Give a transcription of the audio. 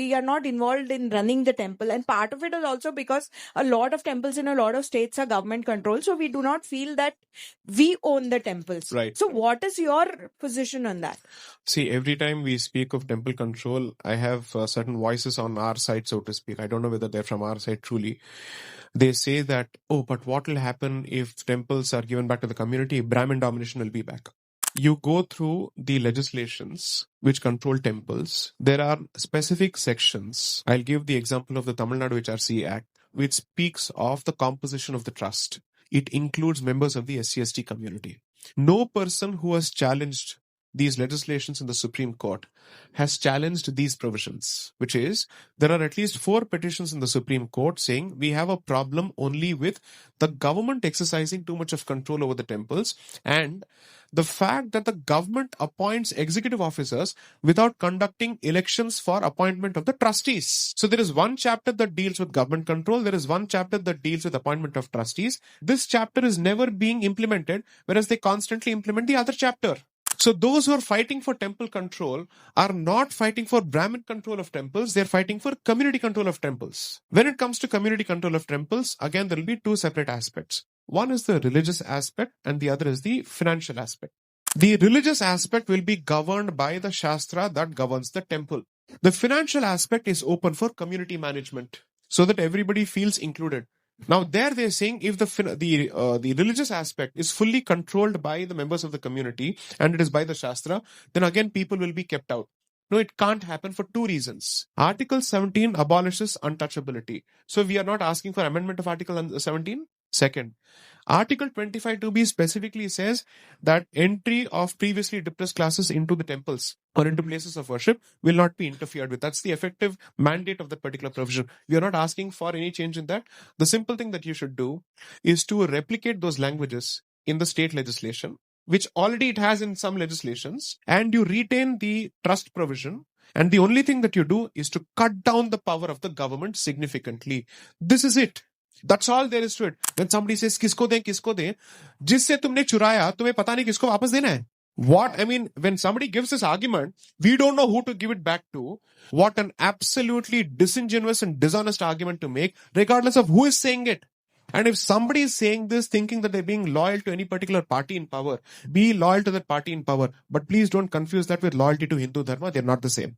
We are not involved in running the temple. And part of it is also because a lot of temples in a lot of states are government controlled. So we do not feel that we own the temples. Right. So what is your position on that? See, every time we speak of temple control, I have certain voices on our side, so to speak. I don't know whether they're from our side truly. They say that, oh, but what will happen if temples are given back to the community? Brahmin domination will be back. You go through the legislations which control temples. There are specific sections. I'll give the example of the Tamil Nadu HRC Act, which speaks of the composition of the trust. It includes members of the SC/ST community. No person who has challenged these legislations in the Supreme Court has challenged these provisions, which is there are at least 4 petitions in the Supreme Court saying we have a problem only with the government exercising too much of control over the temples and the fact that the government appoints executive officers without conducting elections for appointment of the trustees. So there is one chapter that deals with government control. There is one chapter that deals with appointment of trustees. This chapter is never being implemented, whereas they constantly implement the other chapter. So those who are fighting for temple control are not fighting for Brahmin control of temples, they're fighting for community control of temples. When it comes to community control of temples, again, there will be 2 separate aspects. One is the religious aspect and the other is the financial aspect. The religious aspect will be governed by the Shastra that governs the temple. The financial aspect is open for community management so that everybody feels included. Now there they're saying if the religious aspect is fully controlled by the members of the community and it is by the Shastra, then again people will be kept out. No, it can't happen for 2 reasons. Article 17 abolishes untouchability. So we are not asking for amendment of Article 17. Second, Article 25(2)(b) specifically says that entry of previously depressed classes into the temples or into places of worship will not be interfered with. That's the effective mandate of that particular provision. We are not asking for any change in that. The simple thing that you should do is to replicate those languages in the state legislation, which already it has in some legislations, and you retain the trust provision. And the only thing that you do is to cut down the power of the government significantly. This is it. That's all there is to it. When somebody says, kisko de, jisse tumne churaya, tumhe pata nahi kisko wapas dena hai. What, I mean, when somebody gives this argument, we don't know who to give it back to. What an absolutely disingenuous and dishonest argument to make, regardless of who is saying it. And if somebody is saying this thinking that they're being loyal to any particular party in power, be loyal to that party in power. But please don't confuse that with loyalty to Hindu Dharma. They're not the same.